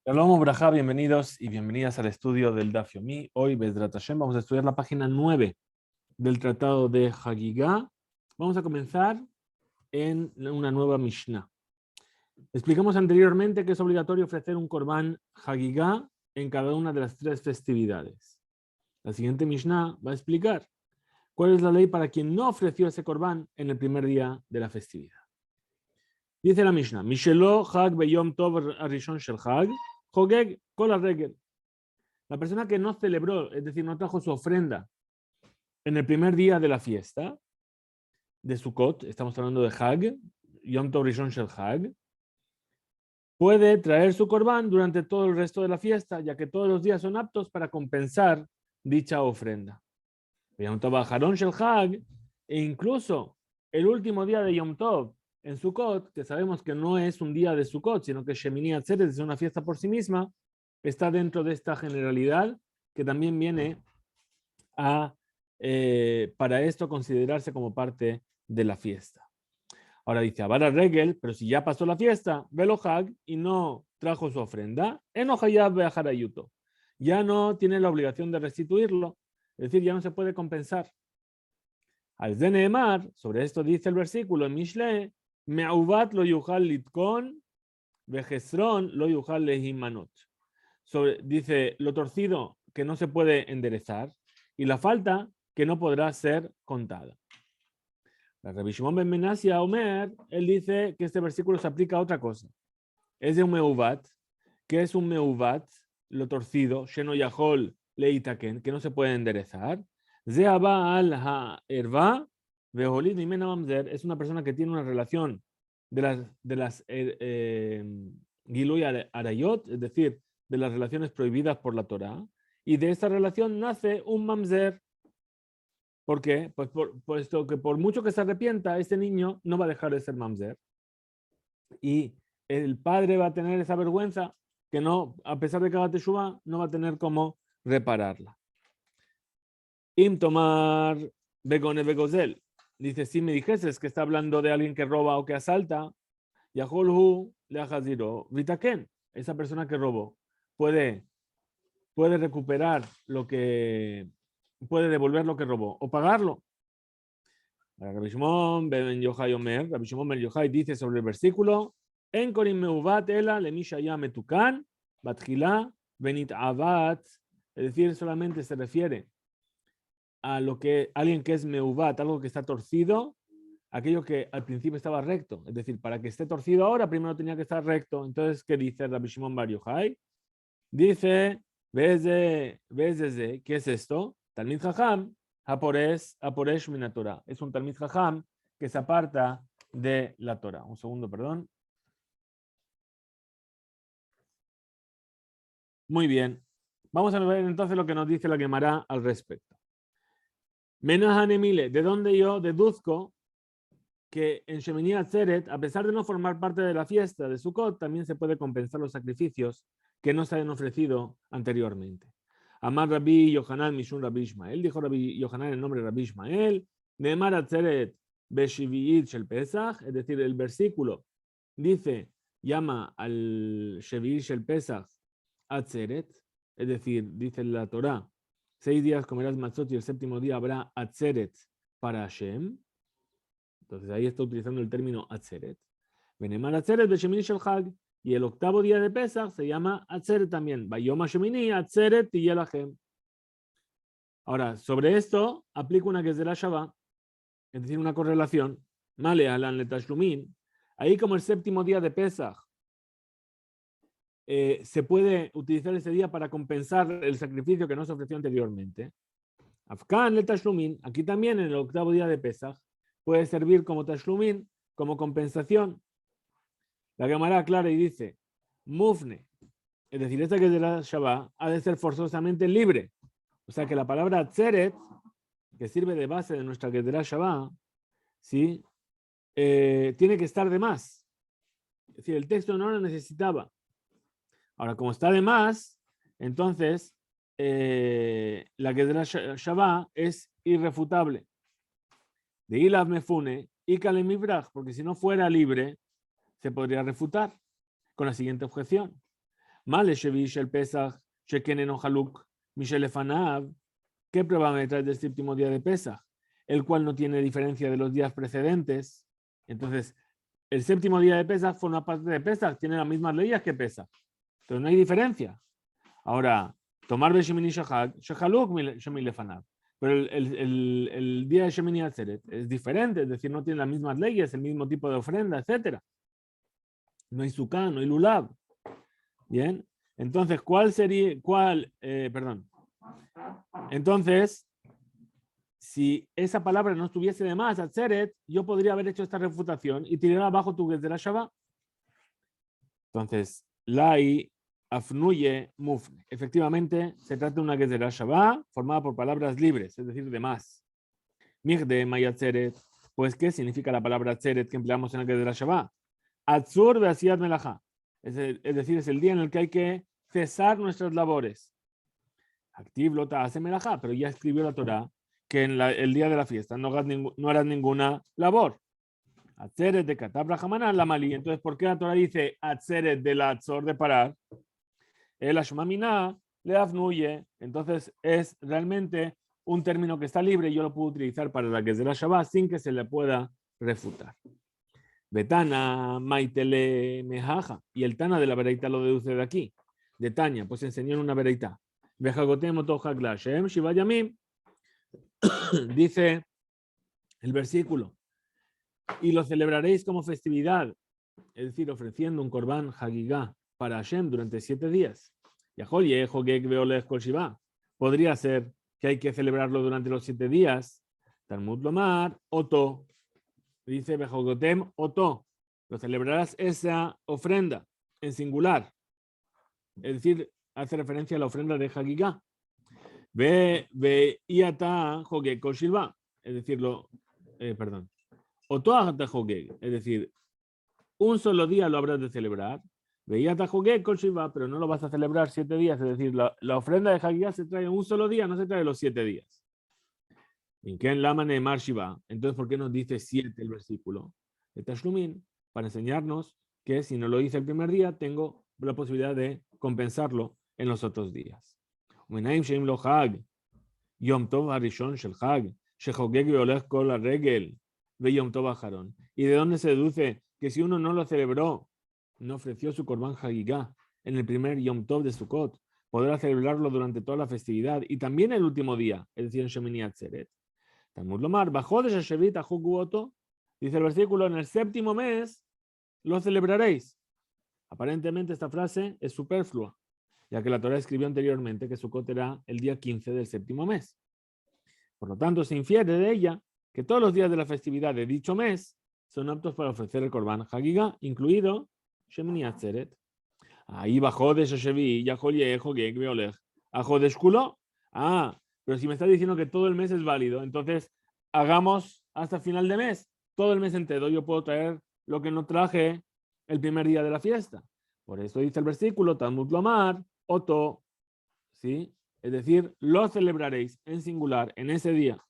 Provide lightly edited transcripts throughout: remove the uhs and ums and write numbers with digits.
Shalom Ubrajá, bienvenidos y bienvenidas al estudio del Daf Yomi. Hoy, Bezrat Hashem, vamos a estudiar la página 9 del Tratado de Hagigá. Vamos a comenzar en una nueva Mishnah. Explicamos anteriormente que es obligatorio ofrecer un Korban Hagigá en cada una de las tres festividades. La siguiente Mishnah va a explicar cuál es la ley para quien no ofreció ese Korban en el primer día de la festividad. Dice la Mishnah, Mishelo Hag Beyom Tov Arishon Shel Hag, Hogeg Kol Regel. La persona que no celebró, es decir, no trajo su ofrenda en el primer día de la fiesta de Sukkot, estamos hablando de Hag, Yom Tov Rishon Shel Hag, puede traer su corbán durante todo el resto de la fiesta, ya que todos los días son aptos para compensar dicha ofrenda. Yom Tov Aharon Shel Hag, e incluso el último día de Yom Tov en Sukkot, que sabemos que no es un día de Sukkot, sino que Shemini Atzeret es una fiesta por sí misma, está dentro de esta generalidad que también viene a, para esto, considerarse como parte de la fiesta. Ahora dice, Abara Regel, pero si ya pasó la fiesta, Velo Hag, y no trajo su ofrenda, Enohayab Beajarayuto, ya no tiene la obligación de restituirlo, es decir, ya no se puede compensar. Al Zeneemar, sobre esto dice el versículo en Mishle, Me'uvat lo yuhal litkon, Vejesron lo yuhal lehimanot. Dice, lo torcido que no se puede enderezar y la falta que no podrá ser contada. La Rabbi Shimon ben Menasia Omer, él dice que este versículo se aplica a otra cosa. Es de un meuvat. ¿Qué es un meuvat? Lo torcido, sheno yahol leitaken, que no se puede enderezar. Zeaba al ha'erva veholid mimena mamzer, es una persona que tiene una relación de las Giluy arayot, es decir, de las relaciones prohibidas por la Torá, y de esta relación nace un mamzer. ¿Por qué? Pues puesto que por mucho que se arrepienta, este niño no va a dejar de ser mamzer. Y el padre va a tener esa vergüenza que no, a pesar de que haga teshuvá, no va a tener cómo repararla. Im tomar begone begozel. Dice, si me dijeses que está hablando de alguien que roba o que asalta, yahulhu leahaziro vitaken. Esa persona que robó puede recuperar lo que, puede devolver lo que robó o pagarlo. Rabbi Shimon ben Yochai Omer, Rabbi Shimon ben Yochai dice sobre el versículo, En korim meuvat ela lemisha ya metukan, batjila benit avat, es decir, solamente se refiere a lo que alguien que es meuvat, algo que está torcido, aquello que al principio estaba recto, es decir, para que esté torcido ahora primero tenía que estar recto. Entonces, ¿qué dice Rabbi Shimon bar Yochai? Dice, ¿qué es esto? Talmid Jajam, Haporesh Minatora. Es un Talmid Jajam que se aparta de la Torah. Un segundo, perdón. Muy bien. Vamos a ver entonces lo que nos dice la Gemara al respecto. Menahanemile, ¿de dónde yo deduzco que en Shemini Atzeret, a pesar de no formar parte de la fiesta de Sukkot, también se puede compensar los sacrificios que no se hayan ofrecido anteriormente? Amar Rabbi Yohanan Mishun Rabbi Ishmael, dijo Rabbi Yohanan en nombre de Rabbi Ishmael, Neemar Atzeret Beshiviit Shel Pesach, es decir, el versículo dice, llama al Sheviit Shel Pesach Atzeret, es decir, dice la Torah, 6 días comerás matzot y el séptimo día habrá Atzeret para Hashem. Entonces ahí está utilizando el término Atzeret. Venemar Atzeret de Shemini Shel Hag. Y el octavo día de Pesach se llama Atzeret también. Bayom Shemini Atzeret y Yelachem. Ahora, sobre esto aplico una que es de la Shabbat, es decir, una correlación. Male alan letashlumin. Ahí como el séptimo día de Pesach se puede utilizar ese día para compensar el sacrificio que no se ofreció anteriormente. Afkan letashlumin. Aquí también en el octavo día de Pesach puede servir como tashlumin, como compensación. La Gemara aclara y dice, mufne, es decir, esta que es de la Shabbat, ha de ser forzosamente libre. O sea que la palabra tzeret, que sirve de base de nuestra que de la Shabbat, ¿sí? Tiene que estar de más. Es decir, el texto no lo necesitaba. Ahora, como está de más, entonces la que de la Shabbat es irrefutable. De Ilav Mefune y Kalemibrach, porque si no fuera libre, se podría refutar con la siguiente objeción. Male Shevish el Pesach, Shekeneno Haluk, Michel Efanav. ¿Qué prueba me trae del séptimo día de Pesach? El cual no tiene diferencia de los días precedentes. Entonces, el séptimo día de Pesach forma parte de Pesach, tiene las mismas leyes que Pesach. Pero no hay diferencia. Ahora, tomar Beshemini Shehaluk, Shemini Lefanav. Pero el día de Shemini Atzeret es diferente, es decir, no tiene las mismas leyes, el mismo tipo de ofrenda, etc. No hay Sukkah, no hay Lulav. Bien, entonces, Entonces, si esa palabra no estuviese de más, Atzeret, yo podría haber hecho esta refutación y tirar abajo tu Gezerah Shabbat. Entonces, Lai Afnuye Mufne. Efectivamente, se trata de una Gezerah Shabbat formada por palabras libres, es decir, de más. Mirde Mayatzeret, pues, ¿qué significa la palabra Atzeret que empleamos en la Gezerah Shabbat? Atzur Beasiat Melajá. Es decir, es el día en el que hay que cesar nuestras labores. Activ Lota hace Melajá, pero ya escribió la Torah que en el día de la fiesta no harás ninguna labor. Atzeret de Katabra Hamana la Mali. Entonces, ¿por qué la Torah dice Atzeret de la Atzor de parar? El Ashmamina le afnuye. Entonces, es realmente un término que está libre y yo lo puedo utilizar para la que es de la Shabbat sin que se le pueda refutar. Betana, Maitele, Mejaja. Y el Tana de la Bereita lo deduce de aquí. De Tania, pues enseñó en una Bereita. Bejagotem Tohagla Shem Shivayamim. Dice el versículo. Y lo celebraréis como festividad, es decir, ofreciendo un Korban Hagigá para Hashem durante 7 días. Podría ser que hay que celebrarlo durante los 7 días. Talmud Lomar, Oto. Dice Bejogotem, Oto. Lo celebrarás esa ofrenda en singular. Es decir, hace referencia a la ofrenda de Hagigá. Ve Iata Joge Koshilva. Es decirlo, perdón. Es decir, un solo día lo habrás de celebrar. Veía Tajogué con Shiva, pero no lo vas a celebrar 7 días. Es decir, la ofrenda de Hagigá se trae un solo día, no se trae los 7 días. ¿En qué en Lamane Mar Shiva? Entonces, ¿por qué nos dice 7 el versículo? De Tashlumin, para enseñarnos que si no lo hice el primer día, tengo la posibilidad de compensarlo en los otros días. Yom Tov Harishon Shel Hag, Shehogeg Veolech Kol Regel. Yom Tov Aharon. ¿Y de dónde se deduce que si uno no lo celebró, no ofreció su Korban Hagigá en el primer Yom Tov de Sukkot, podrá celebrarlo durante toda la festividad y también el último día, es decir, en Shemini Atzeret? Talmud Lomar, bajó de Shevit a Jukuoto, dice el versículo, en el 7º mes lo celebraréis. Aparentemente esta frase es superflua, ya que la Torah escribió anteriormente que Sukkot era el día 15 del 7º mes. Por lo tanto, se infiere de ella que todos los días de la festividad de dicho mes son aptos para ofrecer el Korban Hagigá, incluido Shemini Atzeret. Ahí bajó de Shoshevi, Yaholie, Hogeg, Beolech, a Jodeshkulo. Pero si me está diciendo que todo el mes es válido, entonces hagamos hasta final de mes, todo el mes entero. Yo puedo traer lo que no traje el primer día de la fiesta. Por eso dice el versículo, Talmud Lomar, Oto, ¿sí? Es decir, lo celebraréis en singular en ese día.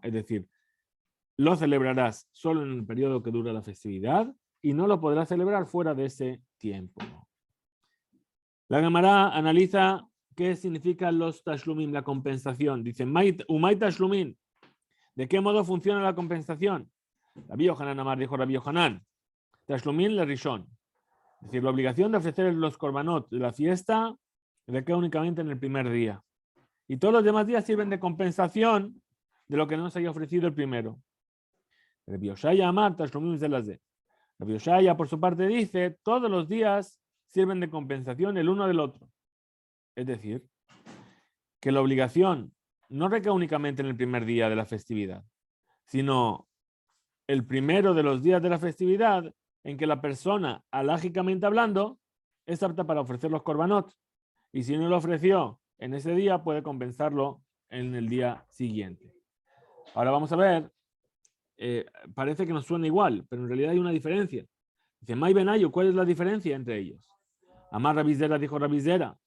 Es decir, lo celebrarás solo en el periodo que dura la festividad y no lo podrás celebrar fuera de ese tiempo. La Gemara analiza qué significan los tashlumim, la compensación. Dice, Umay tashlumim. ¿De qué modo funciona la compensación? Rabbi Yohanan Amar dijo Rabbi Yohanan. Tashlumim le rishon. Es decir, la obligación de ofrecer los korbanot de la fiesta recae únicamente en el primer día. Y todos los demás días sirven de compensación de lo que no se haya ofrecido el primero. Rabbi Yoshaya Amar, Tashlumim Zelazé. Rabbi Yoshaya, por su parte, dice, todos los días sirven de compensación el uno del otro. Es decir, que la obligación no recae únicamente en el primer día de la festividad, sino el primero de los días de la festividad en que la persona, alágicamente hablando, es apta para ofrecer los korbanot. Y si no lo ofreció en ese día, puede compensarlo en el día siguiente. Ahora vamos a ver, parece que nos suena igual, pero en realidad hay una diferencia. Dice, May Benayo, ¿cuál es la diferencia entre ellos? Amar Rabizera dijo Rabizera,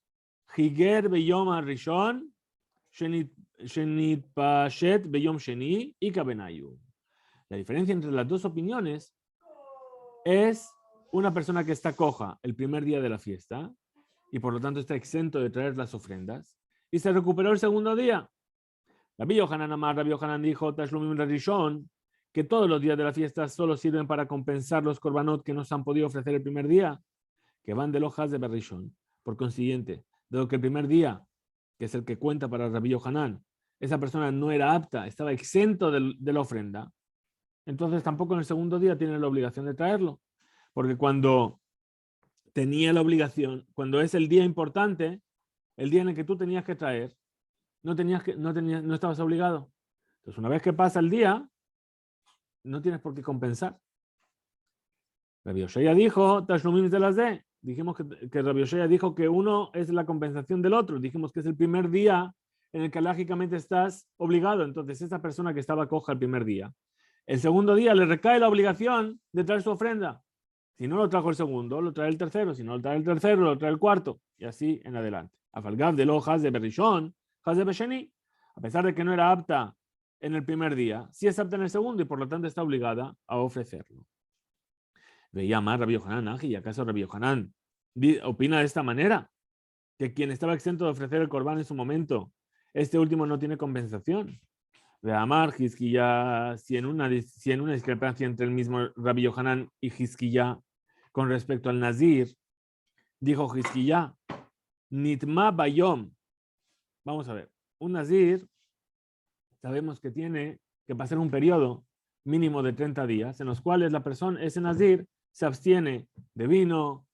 Higer beyom rishon, shenit pashet beyom sheni, ika Benayu. La diferencia entre las dos opiniones es una persona que está coja el primer día de la fiesta y por lo tanto está exento de traer las ofrendas y se recuperó el segundo día. Rabbi Yohanan dijo, Tashlumim Rishon, que todos los días de la fiesta solo sirven para compensar los korbanot que no se han podido ofrecer el primer día, que van del hojas de Berrishon. Por consiguiente, dado que el primer día, que es el que cuenta para Rabbi Yohanan, esa persona no era apta, estaba exento de la ofrenda, entonces tampoco en el segundo día tiene la obligación de traerlo. Porque cuando tenía la obligación, cuando es el día importante, el día en el que tú tenías que traer, no estabas obligado. Entonces, una vez que pasa el día, no tienes por qué compensar. Rabbi Yoshaya dijo, Tashlumim de las de. Dijimos que Rabbi Yoshaya dijo que uno es la compensación del otro. Dijimos que es el primer día en el que lógicamente estás obligado. Entonces, esa persona que estaba coja el primer día, el segundo día le recae la obligación de traer su ofrenda. Si no lo trajo el segundo, lo trae el tercero. Si no lo trae el tercero, lo trae el cuarto. Y así en adelante. Afalgav de lo Haz de Berrishon, Haz de Besheni. A pesar de que no era apta en el primer día, sí es apta en el segundo y por lo tanto está obligada a ofrecerlo. Veía más Rabbi Yohanan, ¿y acaso Rabbi Yohanan opina de esta manera? Que quien estaba exento de ofrecer el corbán en su momento, este último no tiene compensación. De Amar, Hizquiyá, si en una discrepancia entre el mismo Rabbi Yohanan y Hizquiyá con respecto al Nazir, dijo Hizquiyá, Nitma Bayom. Vamos a ver, un Nazir sabemos que tiene que pasar un periodo mínimo de 30 días en los cuales la persona, ese Nazir, se abstiene de vino,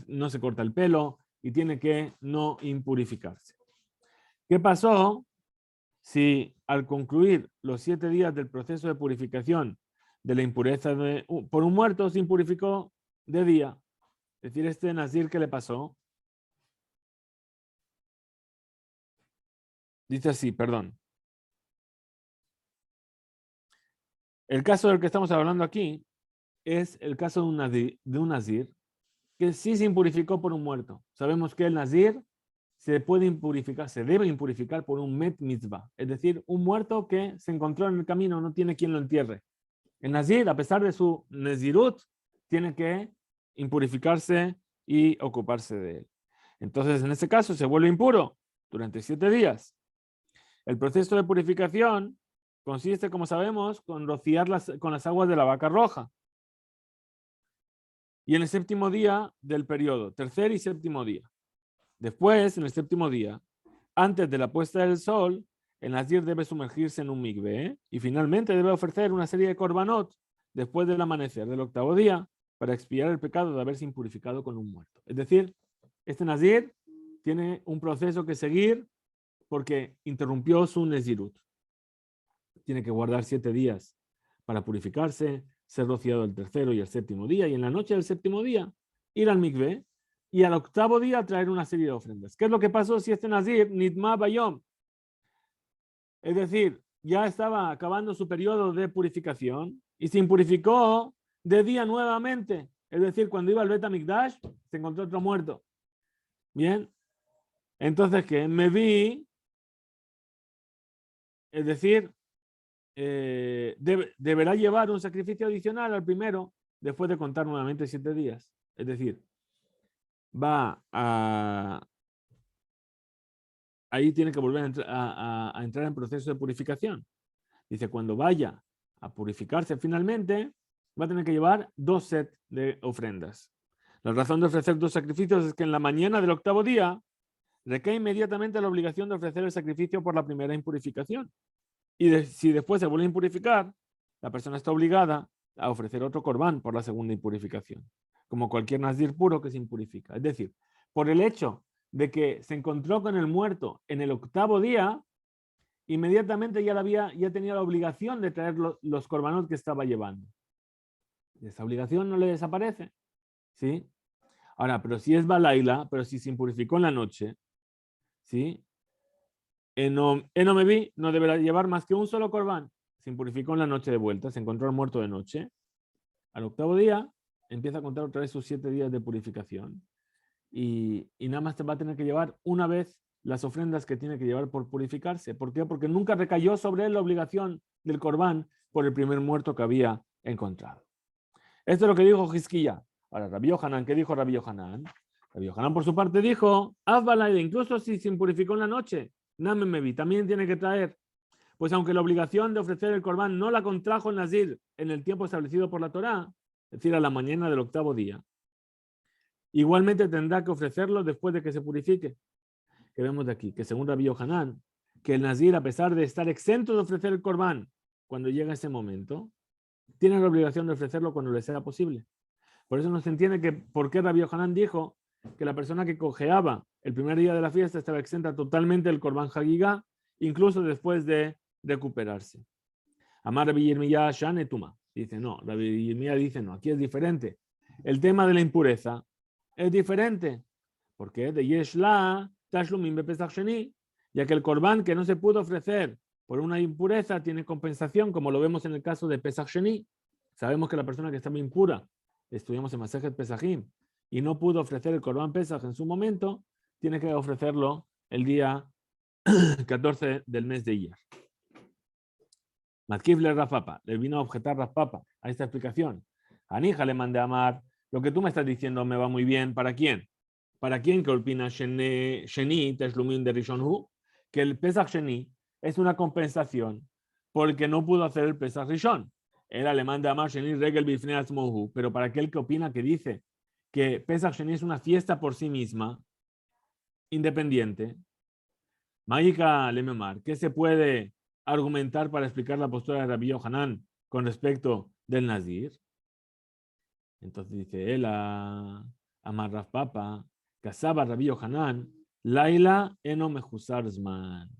no se corta el pelo y tiene que no impurificarse. ¿Qué pasó si al concluir los 7 días del proceso de purificación de la impureza por un muerto se impurificó de día? Es decir, este Nazir, ¿qué le pasó? Dice así, perdón. El caso del que estamos hablando aquí es el caso de un Nazir que sí se impurificó por un muerto. Sabemos que el Nazir se puede impurificar, se debe impurificar por un Met Mitzvah, es decir, un muerto que se encontró en el camino, no tiene quien lo entierre. El Nazir, a pesar de su Nezirut, tiene que impurificarse y ocuparse de él. Entonces, en este caso, se vuelve impuro durante 7 días. El proceso de purificación consiste, como sabemos, con rociar con las aguas de la vaca roja. Y en el séptimo día del periodo, tercer y séptimo día. Después, en el séptimo día, antes de la puesta del sol, el Nazir debe sumergirse en un mikveh y finalmente debe ofrecer una serie de korbanot después del amanecer del octavo día para expiar el pecado de haberse impurificado con un muerto. Es decir, este Nazir tiene un proceso que seguir porque interrumpió su Nezirut. Tiene que guardar 7 días para purificarse, ser rociado el tercero y el séptimo día, y en la noche del séptimo día ir al mikveh y al octavo día traer una serie de ofrendas. ¿Qué es lo que pasó si este Nazir, Nitma Bayom? Es decir, ya estaba acabando su periodo de purificación y se impurificó de día nuevamente. Es decir, cuando iba al Bet HaMikdash, se encontró otro muerto. Bien. Entonces, ¿qué? Me vi, es decir, deberá llevar un sacrificio adicional al primero después de contar nuevamente 7 días. Es decir, va a... Ahí tiene que volver a entrar en proceso de purificación. Dice, cuando vaya a purificarse finalmente, va a tener que llevar 2 sets de ofrendas. La razón de ofrecer 2 sacrificios es que en la mañana del octavo día recae inmediatamente la obligación de ofrecer el sacrificio por la primera impurificación. Y si después se vuelve a impurificar, la persona está obligada a ofrecer otro corbán por la segunda impurificación, como cualquier nazir puro que se impurifica. Es decir, por el hecho de que se encontró con el muerto en el octavo día, inmediatamente ya tenía la obligación de traer los korbanot que estaba llevando. Esa obligación no le desaparece. ¿Sí? Ahora, pero si es balaila, pero si se impurificó en la noche, ¿sí? Enomevi no deberá llevar más que un solo corbán. Se impurificó en la noche de vuelta, se encontró el muerto de noche. Al octavo día empieza a contar otra vez sus 7 días de purificación. Y nada más te va a tener que llevar una vez las ofrendas que tiene que llevar por purificarse. ¿Por qué? Porque nunca recayó sobre él la obligación del corbán por el primer muerto que había encontrado. Esto es lo que dijo Hizquiyá. Ahora, Rabbi Yohanan, ¿qué dijo Rabbi Yohanan? Rabbi Yohanan, por su parte, dijo, Afbalaide, incluso si se impurificó en la noche, Namemevi, también tiene que traer. Pues aunque la obligación de ofrecer el corbán no la contrajo el Nazir en el tiempo establecido por la Torá, es decir, a la mañana del 8º día, igualmente tendrá que ofrecerlo después de que se purifique. Que vemos de aquí, que según Rabbi Yohanan, que el Nazir, a pesar de estar exento de ofrecer el corbán cuando llega ese momento, tiene la obligación de ofrecerlo cuando le sea posible. Por eso no se entiende que por qué Rabbi Yohanan dijo que la persona que cojeaba el primer día de la fiesta estaba exenta totalmente del corbán hagigá, incluso después de recuperarse. Amar Rabbi Yirmiyah Shane Tuma. Dice, no, Rabbi Yirmiyah dice, no, aquí es diferente. El tema de la impureza es diferente. ¿Por qué? De Yeshla Tashlumim Bepesach Sheni, ya que el corbán que no se pudo ofrecer por una impureza tiene compensación, como lo vemos en el caso de Pesach Sheni. Sabemos que la persona que estaba impura, estudiamos en Masejet Pesachim, y no pudo ofrecer el corbán Pesach en su momento, tiene que ofrecerlo el día 14 del mes de Iyar. Matkif le Rafapa, le vino a objetar Rafapa a esta explicación. Anija le mandé a amar, lo que tú me estás diciendo me va muy bien, ¿para quién? ¿Para quién que opina Sheni, Teshlumin de Rishon Hu? Que el Pesach Sheni es una compensación porque no pudo hacer el Pesach Rishon. Él alemán de Amar Sheni Regel Bifnei Atzmohu, pero para aquel que opina que dice que Pesach Sheni es una fiesta por sí misma, independiente, Maika Lememar, ¿qué se puede argumentar para explicar la postura de Rabbi Yohanan con respecto del Nazir? Entonces dice él a Amar Rav Papa, Casaba Rabbi Yohanan, Laila eno mejusar zman.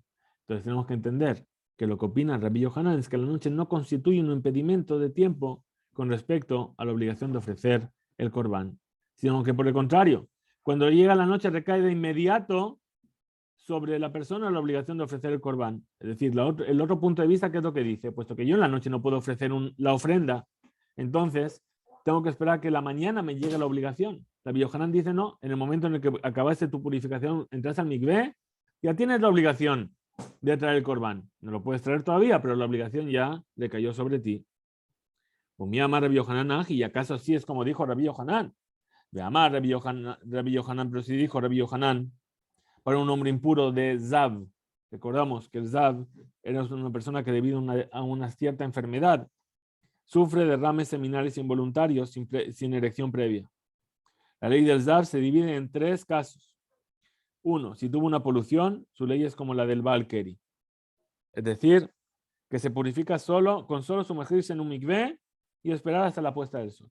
Entonces tenemos que entender que lo que opina Rabbi Yohanan es que la noche no constituye un impedimento de tiempo con respecto a la obligación de ofrecer el corbán, sino que por el contrario, cuando llega la noche recae de inmediato sobre la persona la obligación de ofrecer el corbán. Es decir, el otro punto de vista, ¿qué es lo que dice? Puesto que yo en la noche no puedo ofrecer la ofrenda, entonces tengo que esperar que la mañana me llegue la obligación. Rabbi Yohanan dice, no, en el momento en el que acabaste tu purificación, entras al mikvé, ya tienes la obligación de traer el corbán. No lo puedes traer todavía, pero la obligación ya le cayó sobre ti. Pues mi amar Rabbi Yohanan, y acaso así es como dijo Rabbi Yohanan. Ve amar Rabbi Yohanan, pero si dijo Rabbi Yohanan, para un hombre impuro de Zav. Recordamos que el Zav era una persona que debido a una cierta enfermedad sufre derrames seminales involuntarios sin erección previa. La ley del Zav se divide en 3 casos. 1, si tuvo una polución, su ley es como la del Baal Keri. Es decir, que se purifica con solo sumergirse en un mikvé y esperar hasta la puesta del sol.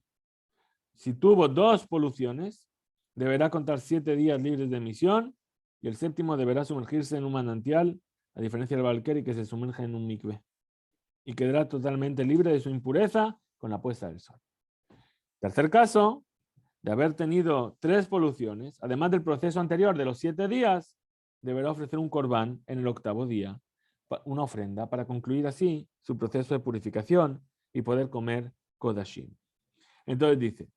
Si tuvo 2 poluciones, deberá contar 7 días libres de emisión y el 7º deberá sumergirse en un manantial, a diferencia del Baal Keri que se sumerge en un mikvé. Y quedará totalmente libre de su impureza con la puesta del sol. Tercer caso, de haber tenido 3 poluciones, además del proceso anterior de los 7 días, deberá ofrecer un corbán en el 8º día, una ofrenda, para concluir así su proceso de purificación y poder comer kodashim. Entonces dice,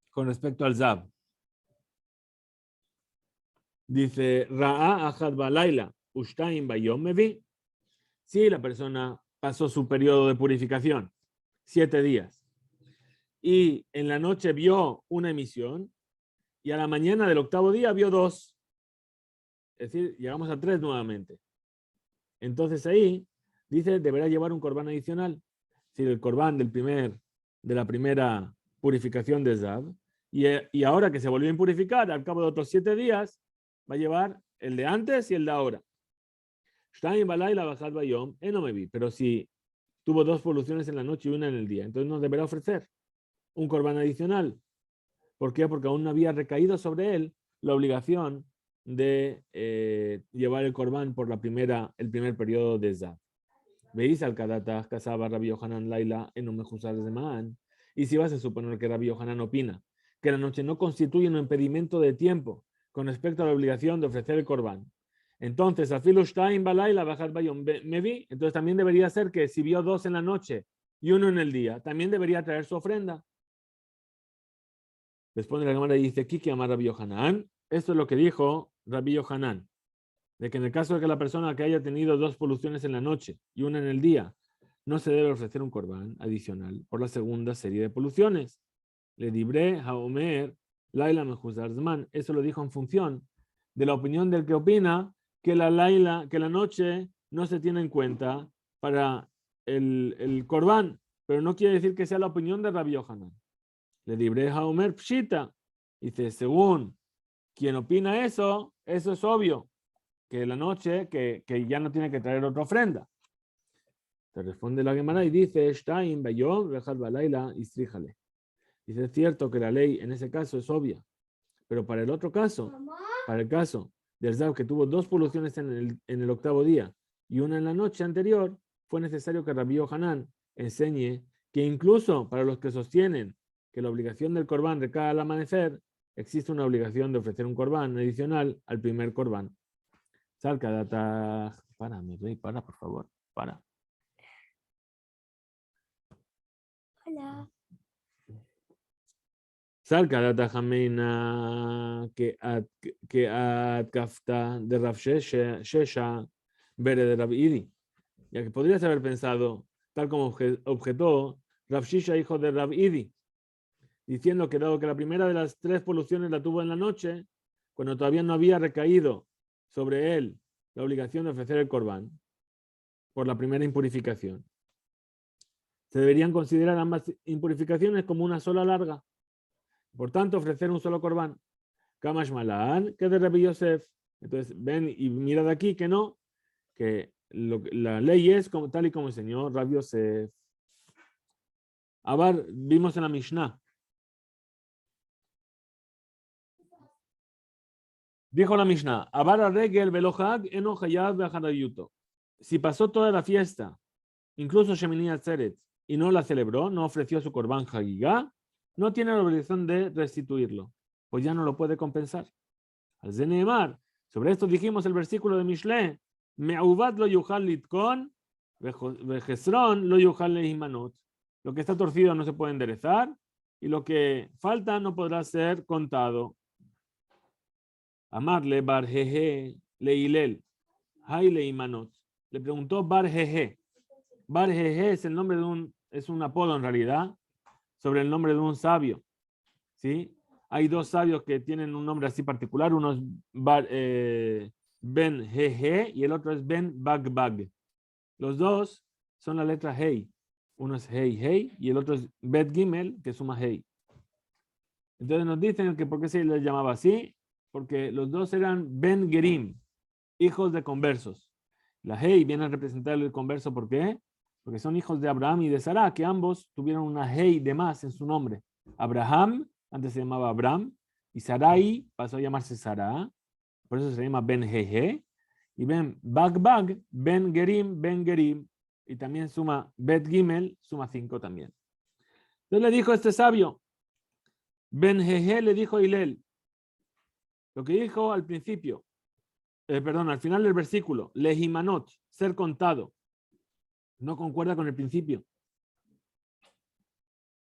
con respecto al Zav, dice, Ra'a ahad balayla, ushtaim bayom mevi. Si la persona pasó su periodo de purificación, 7 días, y en la noche vio una emisión, y a la mañana del 8º día vio 2. Es decir, llegamos a 3 nuevamente. Entonces ahí dice, deberá llevar un corbán adicional. Es decir, el corbán de la primera purificación de Zav, y ahora que se volvió a impurificar, al cabo de otros 7 días, va a llevar el de antes y el de ahora. Pero si tuvo 2 poluciones en la noche y una en el día, entonces no deberá ofrecer un corbán adicional. ¿Por qué? Porque aún no había recaído sobre él la obligación de llevar el corbán por el primer periodo de Zav. Veis al Kadata, casaba Rabbi Yohanan Laila en un mejusar de Man. Y si vas a suponer que Rabbi Yohanan opina que la noche no constituye un impedimento de tiempo con respecto a la obligación de ofrecer el corbán, entonces, entonces también debería ser que si vio 2 en la noche y 1 en el día, también debería traer su ofrenda. Responde la Gemara y dice, Kiki amar Rabbi Yohanan. Esto es lo que dijo Rabbi Yohanan, de que en el caso de que la persona que haya tenido 2 poluciones en la noche y 1 en el día, no se debe ofrecer un corbán adicional por la segunda serie de poluciones. Le dibré haomer laila mejuzar zman. Eso lo dijo en función de la opinión del que opina que la noche no se tiene en cuenta para el Corbán, pero no quiere decir que sea la opinión de Rabbi Yohanan. Le dibré haomer pshita. Dice, según quien opina eso, eso es obvio, que la noche, que ya no tiene que traer otra ofrenda. Te responde la Gemara y dice, Shtaim bayom vejal balayla istríjale. Dice, es cierto que la ley en ese caso es obvia, pero para el otro caso, para el caso del Zab que tuvo 2 poluciones en el octavo día y una en la noche anterior, fue necesario que Rabbi Yohanan enseñe que incluso para los que sostienen que la obligación del Corbán recae al amanecer, existe una obligación de ofrecer un Corbán adicional al primer Corbán. Salca data. Para, mi rey, para, por favor, para. Hola. Salca data jameina que kafta de Rav Shesha bere de Rav Idi. Ya que podrías haber pensado, tal como objetó Rav Shisha, hijo de Rav Idi, diciendo que dado que la primera de las 3 poluciones la tuvo en la noche, cuando todavía no había recaído sobre él la obligación de ofrecer el Corbán por la primera impurificación, se deberían considerar ambas impurificaciones como una sola larga. Por tanto, ofrecer un solo Corbán. Kamash Malan, que de Rabbi Yosef. Entonces, ven y mira de aquí que no, que la ley es como, tal y como enseñó Rabbi Yosef. Ahora vimos en la Mishnah. Dijo la Mishnah, Abara regel velohag eno hayab ve'harayuto. Si pasó toda la fiesta, incluso Shemini Atzeret, y no la celebró, no ofreció su Corbán Hagigá, no tiene la obligación de restituirlo, pues ya no lo puede compensar. Al Zeneemar, sobre esto dijimos el versículo de Mishle, Me'uvat lo yuchal litkon, vejesron lo yuchal lehimanot. Lo que está torcido no se puede enderezar, y lo que falta no podrá ser contado. Amarle Bar Jeje le Hilel, Hay leimanot. Le preguntó Bar Jeje. Bar Jeje es el nombre de es un apodo en realidad, sobre el nombre de un sabio. ¿Sí? Hay 2 sabios que tienen un nombre así particular. Uno es Ben Jeje y el otro es Ben Bagbag. Los 2 son la letra Hei. Uno es Hei Hei y el otro es Bet Gimel, que suma Hei. Entonces nos dicen que por qué se les llamaba así, porque los 2 eran Ben Gerim, hijos de conversos. La Hei viene a representar el converso, ¿por qué? Porque son hijos de Abraham y de Sara, que ambos tuvieron una Hei de más en su nombre. Abraham, antes se llamaba Abraham, y Sarai pasó a llamarse Sara, por eso se llama Ben Jeje, y Ben Bagbag, Ben Gerim, y también suma Bet Gimel, suma 5 también. Entonces le dijo este sabio, Ben Jeje le dijo a Hilel, lo que dijo al principio, al final del versículo, lehimanot, ser contado, no concuerda con el principio.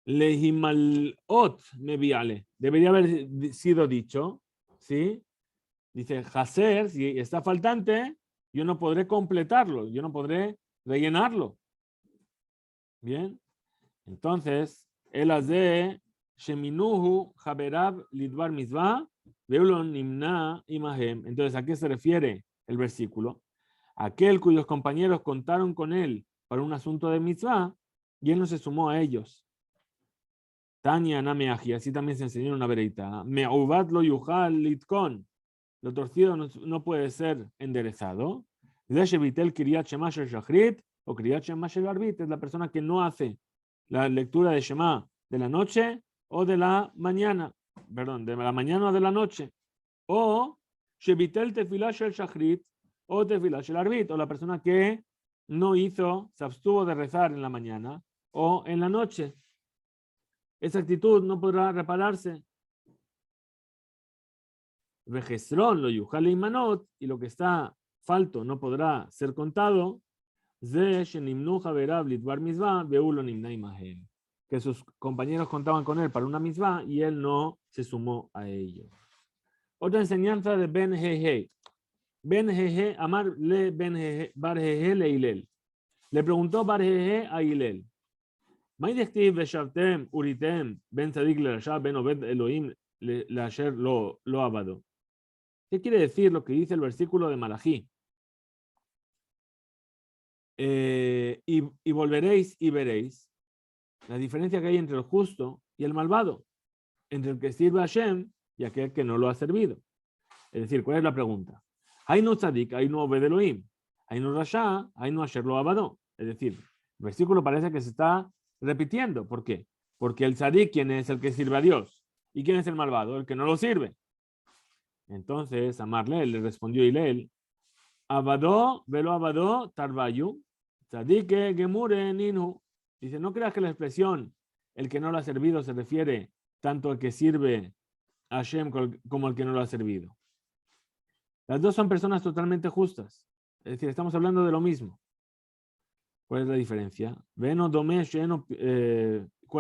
Lehimalot me viale, debería haber sido dicho, ¿sí? Dice, Haser, si está faltante, yo no podré completarlo, yo no podré rellenarlo. Bien, entonces, el de Sheminuhu Haberab Lidvar Mizvah, Veulon Nimna Imahem. Entonces, ¿a qué se refiere el versículo? Aquel cuyos compañeros contaron con él para un asunto de mitzvah, y él no se sumó a ellos. Tania Nameaji, así también se enseñó en una vereita. Me'uvat lo yuhal litkon. Lo torcido no puede ser enderezado. Deshevitel Kriyat Shema Shel Shachrit o Kriyat Shema Shel Arbit es la persona que no hace la lectura de Shema de la noche o de la mañana. Perdón, de la mañana o de la noche. O Shevitel Tefilah Shel Shachrit o Tefilah Shel Arbit, o la persona que no hizo, se abstuvo de rezar en la mañana o en la noche. Esa actitud no podrá repararse. Vejesrón lo yuhale y manot, y lo que está falto no podrá ser contado. Que sus compañeros contaban con él para una misvá y él no se sumó a ellos. Otra enseñanza de Ben Jeje. Ben Jeje, Amar le Ben Jeje, Bar Jeje le Hilel. Le preguntó Bar Jeje a Hilel. May dechtiv veshavtem uritem ben tzadik lerasha ben obed Elohim leasher lo abado. ¿Qué quiere decir lo que dice el versículo de Malají? Y volveréis y veréis la diferencia que hay entre el justo y el malvado, entre el que sirve a Hashem y aquel que no lo ha servido. Es decir, ¿cuál es la pregunta? Hay no tzadik, hay no obed Elohim, hay no rasha, hay no asher lo abado. Es decir, el versículo parece que se está repitiendo. ¿Por qué? Porque el tzadik, ¿quién es el que sirve a Dios? ¿Y quién es el malvado? El que no lo sirve. Entonces, Amarle le respondió Hillel, abado, velo abado, tarbayu, tzadike gemure ninu. Dice, no creas que la expresión el que no lo ha servido se refiere tanto al que sirve a Hashem como al que no lo ha servido. Las dos son personas totalmente justas. Es decir, estamos hablando de lo mismo. ¿Cuál es la diferencia? ¿Cuál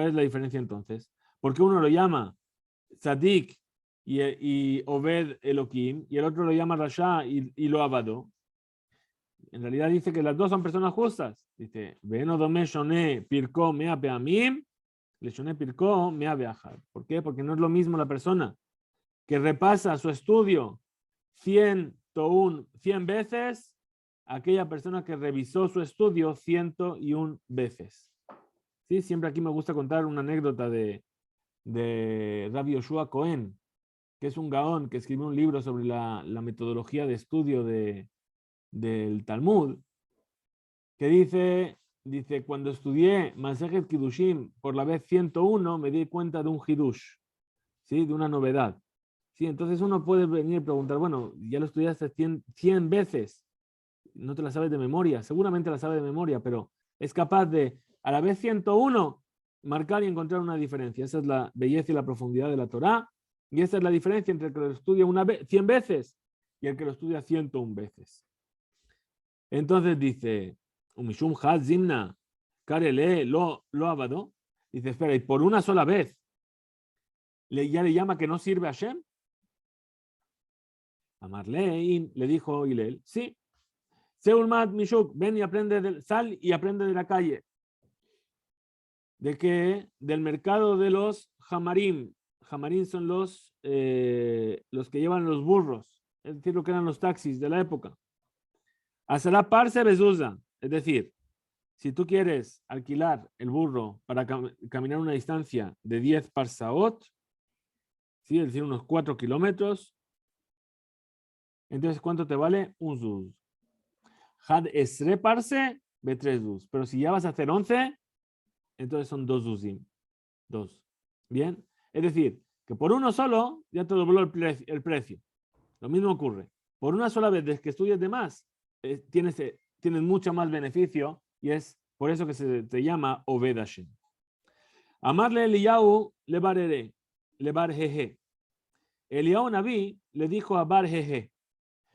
es la diferencia entonces? Porque uno lo llama Tzadik y Obed Elohim, y el otro lo llama Rasha y lo Abado. En realidad dice que las dos son personas justas. Dice, pirko mea peamim, le pirko mea beachad. ¿Por qué? Porque no es lo mismo la persona que repasa su estudio 100 veces a aquella persona que revisó su estudio 101 veces. ¿Sí? Siempre aquí me gusta contar una anécdota de Rabbi Yoshua Cohen, que es un gaón que escribió un libro sobre la metodología de estudio del Talmud, que dice, cuando estudié Masejet Kiddushim por la vez 101, me di cuenta de un Hidush, ¿sí? De una novedad. ¿Sí? Entonces uno puede venir y preguntar, bueno, ya lo estudiaste 100 veces, no te la sabes de memoria, seguramente la sabes de memoria, pero es capaz de, a la vez 101, marcar y encontrar una diferencia. Esa es la belleza y la profundidad de la Torá, y esa es la diferencia entre el que lo estudia 100 veces y el que lo estudia 101 veces. Entonces dice, Umishum Had Zimna, Karele lo abado. Dice, espera, y por una sola vez ya le llama que no sirve a Hashem. Amarle le dijo Hillel, sí. Seulmat Mishuk, ven y aprende, sal y aprende de la calle. ¿De qué? Del mercado de los Hamarim. Hamarim son los que llevan los burros, es decir, lo que eran los taxis de la época. Asará parse bezuza, es decir, si tú quieres alquilar el burro para caminar una distancia de 10 parsaot, ¿sí? Es decir, unos 4 kilómetros, entonces ¿cuánto te vale? Un zuz. Had esre parse, ve 3 zuz. Pero si ya vas a hacer 11, entonces son 2 zuzim. 2. ¿Bien? Es decir, que por uno solo ya te dobló el precio. Lo mismo ocurre. Por una sola vez, desde que estudies de más, tienes mucho más beneficio y es por eso que se te llama Obed Hashem. Amarle Eliyahu le bar jeje. Eliyahu Naví le dijo a bar jeje,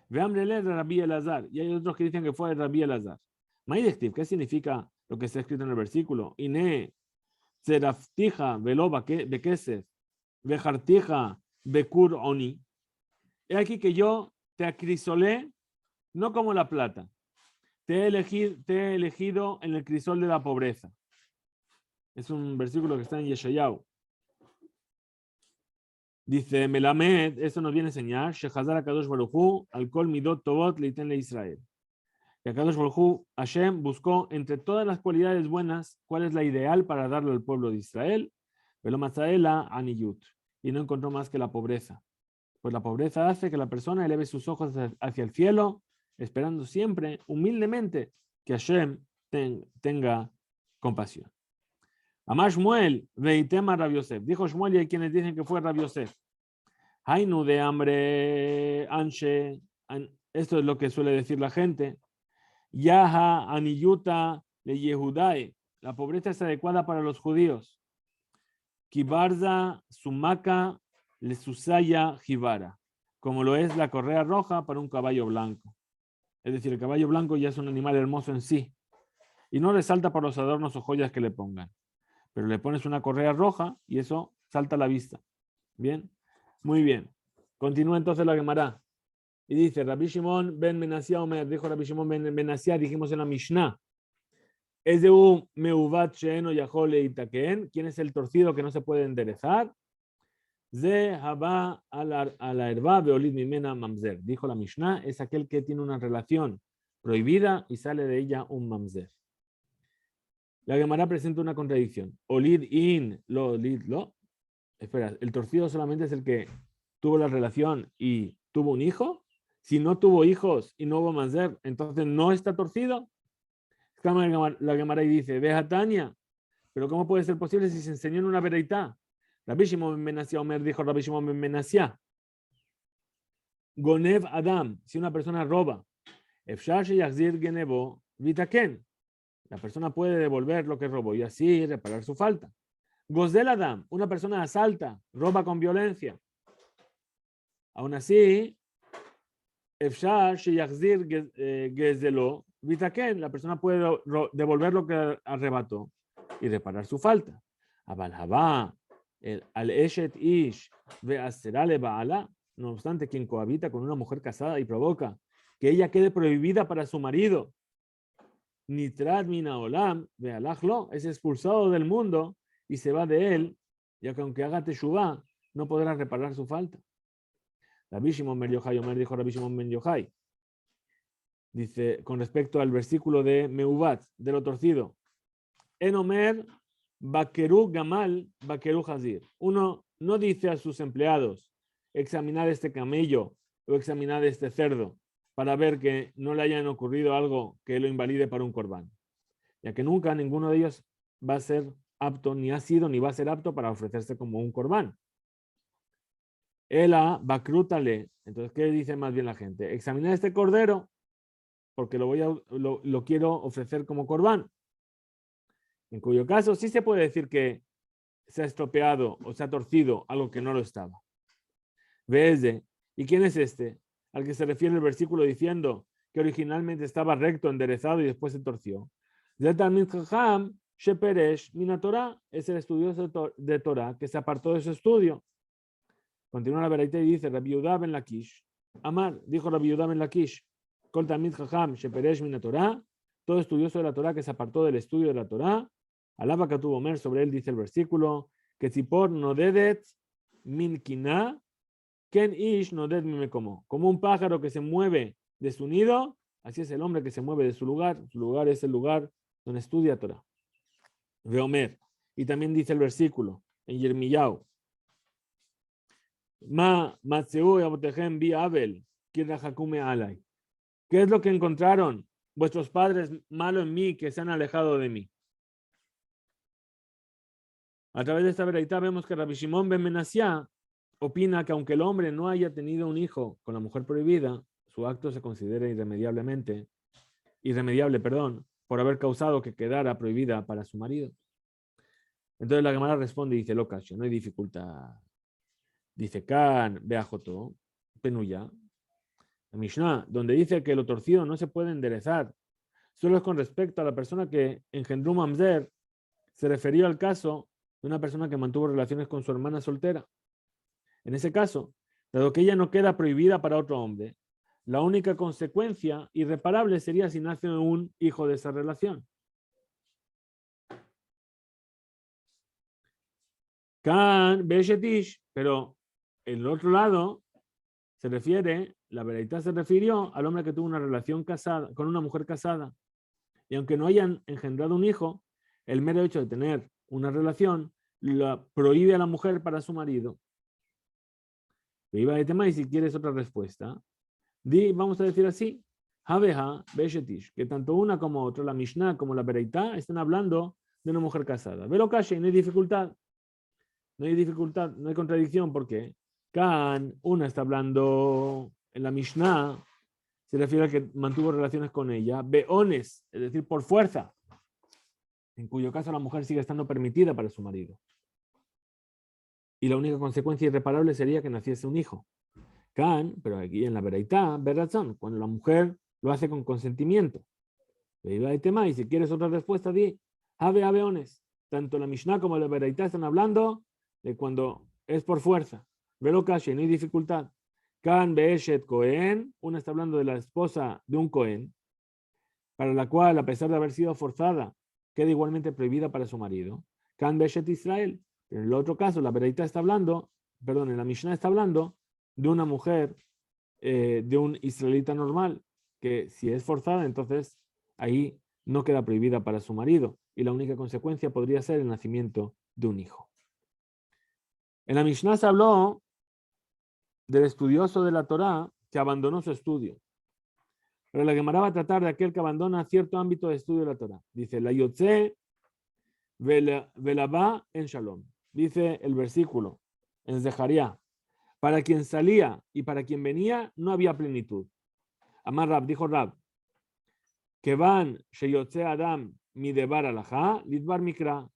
veamrele Rabbi Elazar, y hay otros que dicen que fue Rabbi Elazar. ¿Qué significa lo que está escrito en el versículo? Ine Zeraftija velo bekesef vejartija bekur oni. He aquí que yo te acrisolé no como la plata, te he elegido en el crisol de la pobreza. Es un versículo que está en Yeshayahu. Dice, Melamed, eso nos viene a enseñar, Shehazar HaKadosh Baruj Hu, al kol midot tovot leiten le Israel. Y HaKadosh Baruj Hu, Hashem, buscó entre todas las cualidades buenas, cuál es la ideal para darle al pueblo de Israel, Velo Mazaela Aniyut, y no encontró más que la pobreza. Pues la pobreza hace que la persona eleve sus ojos hacia el cielo, esperando siempre, humildemente, que Hashem tenga compasión. Amar Shmuel, veitema Rabbi Yosef. Dijo Shmuel y hay quienes dicen que fue Rabbi Yosef. Hainu de hambre, anshe. Esto es lo que suele decir la gente. Yaha aniyuta le Yehudae. La pobreza es adecuada para los judíos. Kibarza sumaka le susaya jibara. Como lo es la correa roja para un caballo blanco. Es decir, el caballo blanco ya es un animal hermoso en sí. Y no resalta por los adornos o joyas que le pongan. Pero le pones una correa roja y eso salta a la vista. ¿Bien? Muy bien. Continúa entonces la Gemara. Y dice, Rabbi Shimon ben Menasía Omer, dijo Rabbi Shimon ben Menasía, dijimos en la Mishnah, Es de un meuvat sheeno yahole itaken. ¿Quién es el torcido que no se puede enderezar? Ze haba a la herba beolid mimena mamzer. Dijo la Mishnah, es aquel que tiene una relación prohibida y sale de ella un mamzer. La Gemara presenta una contradicción. Olid in lo olid lo. Espera, ¿el torcido solamente es el que tuvo la relación y tuvo un hijo? Si no tuvo hijos y no hubo mamzer, entonces no está torcido. La Gemara y dice, deja Tania, pero ¿cómo puede ser posible si se enseñó en una vereitá? Rabbi Shimon ben Menasía Omer dijo Rabbi Shimon ben Menasía, Gonev Adam, si una persona roba, Efshar sheyachzir genevo vitaken, la persona puede devolver lo que robó y así reparar su falta. Gozel Adam, una persona asalta, roba con violencia. Aún así, Efshar sheyachzir gezelo vitaken, la persona puede devolver lo que arrebató y reparar su falta. Abal Habá, al Eshet Ish ve'aserale ba'ala, no obstante, quien cohabita con una mujer casada y provoca que ella quede prohibida para su marido, Nitrat mina olam ve'alachlo, es expulsado del mundo y se va de él, ya que aunque haga teshuvá, no podrá reparar su falta. Rabbi Shimon ben Yochai Omer dijo Rabbi Shimon ben Yochai, dice con respecto al versículo de Meuvat, de lo torcido, en Omer Bakeru Gamal, Bakeru Hazir. Uno no dice a sus empleados, examinar este camello o examinar este cerdo para ver que no le hayan ocurrido algo que lo invalide para un corbán, ya que nunca ninguno de ellos va a ser apto, ni ha sido ni va a ser apto para ofrecerse como un corbán. Ela Bakrútale. Entonces, ¿qué dice más bien la gente? Examinar este cordero porque lo quiero ofrecer como corbán. En cuyo caso sí se puede decir que se ha estropeado o se ha torcido algo que no lo estaba. ¿Ves? ¿Y quién es este? Al que se refiere el versículo diciendo que originalmente estaba recto, enderezado y después se torció. Es el estudioso de Torah que se apartó de su estudio. Continúa la veraita y dice, Rabbi Yehuda ben Lakish. Amar, dijo Rabbi Yehuda ben Lakish, Kol Talmid Chacham sheperesh min Torah, todo estudioso de la Torah que se apartó del estudio de la Torah. Alaba que tuvo Omer, sobre él dice el versículo, que Tzipor nodedet min kina, ken ish nodet mi mekomo. Como un pájaro que se mueve de su nido, así es el hombre que se mueve de su lugar. Su lugar es el lugar donde estudia Torah. Ve Omer. Y también dice el versículo en Yirmiyahu, Ma matzeu yabotehem bi Abel, kirahakume alay. ¿Qué es lo que encontraron vuestros padres malo en mí, que se han alejado de mí? A través de esta veraitá vemos que Rabbi Shimon ben Menasía opina que aunque el hombre no haya tenido un hijo con la mujer prohibida, su acto se considera irremediable, por haber causado que quedara prohibida para su marido. Entonces la Gemara responde y dice, Locacio, no hay dificultad. Dice, Kan, Beajoto, Penuya. La Mishnah, donde dice que lo torcido no se puede enderezar, solo es con respecto a la persona que engendró un mamzer, se refirió al caso de una persona que mantuvo relaciones con su hermana soltera. En ese caso, dado que ella no queda prohibida para otro hombre, la única consecuencia irreparable sería si nace un hijo de esa relación. Kan Beshetish, pero el otro lado se refiere, la veraitá se refirió al hombre que tuvo una relación casada con una mujer casada. Y aunque no hayan engendrado un hijo, el mero hecho de tener una relación la prohíbe a la mujer para su marido. Iba de tema y si quieres otra respuesta, vamos a decir así, Habeha Beshetish, que tanto una como otra, la Mishnah como la Bereitá, están hablando de una mujer casada. Velo calle, no hay dificultad. No hay dificultad, no hay contradicción, porque Kan, una está hablando en la Mishnah, se refiere a que mantuvo relaciones con ella, Beones, es decir, por fuerza, en cuyo caso la mujer sigue estando permitida para su marido. Y la única consecuencia irreparable sería que naciese un hijo. Kan, pero aquí en la Bereitá, Berazón, cuando la mujer lo hace con consentimiento. Y si quieres otra respuesta, di, Beones. Tanto la Mishnah como la Bereitá están hablando de cuando es por fuerza. Velo calle, no hay dificultad. Kan Beeshet Cohen, una está hablando de la esposa de un Cohen, para la cual, a pesar de haber sido forzada queda igualmente prohibida para su marido. Kan Beshet Israel. En el otro caso, la Beraita está hablando, perdón, en la Mishnah está hablando de una mujer, de un israelita normal, que si es forzada, entonces ahí no queda prohibida para su marido. Y la única consecuencia podría ser el nacimiento de un hijo. En la Mishnah se habló del estudioso de la Torá que abandonó su estudio. Pero la Gemara va a tratar de aquel que abandona cierto ámbito de estudio de la Torá. Dice, la Yotze velaba en Shalom. Dice el versículo en Zeharia, para quien salía y para quien venía no había plenitud. Amar Rab, dijo Rab, que van sheyotze Adam midebar alajá, lidbar mikra.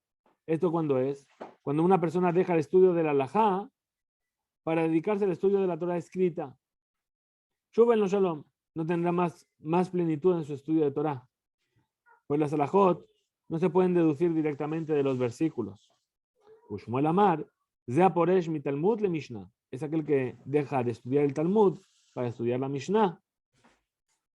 ¿Esto cuándo es? Cuando una persona deja el estudio de la alajá para dedicarse al estudio de la Torá escrita. Shuben lo Shalom, no tendrá más plenitud en su estudio de Torá. Pues las alajot no se pueden deducir directamente de los versículos. Ushmuel Amar, Zea Poresh mi Talmud le Mishnah. Es aquel que deja de estudiar el Talmud para estudiar la Mishnah.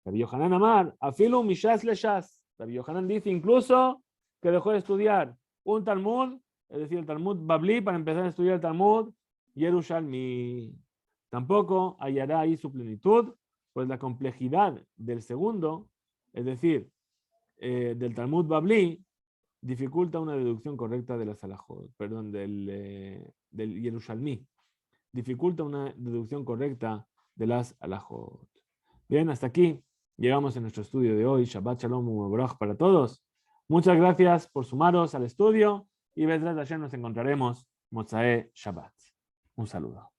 Rabbi Yohanan Amar, Afilu Mishas le Shas. Rabbi Yohanan dice incluso que dejó de estudiar un Talmud, es decir, el Talmud Babli, para empezar a estudiar el Talmud Yerushalmi. Tampoco hallará ahí su plenitud, pues la complejidad del segundo, es decir, del Talmud Babli, dificulta una deducción correcta de las halajot, perdón, del Yerushalmi. Dificulta una deducción correcta de las halajot. Bien, hasta aquí llegamos en nuestro estudio de hoy. Shabbat Shalom U'Mevorach para todos. Muchas gracias por sumaros al estudio y Bezrat Hashem nos encontraremos Mozae Shabbat. Un saludo.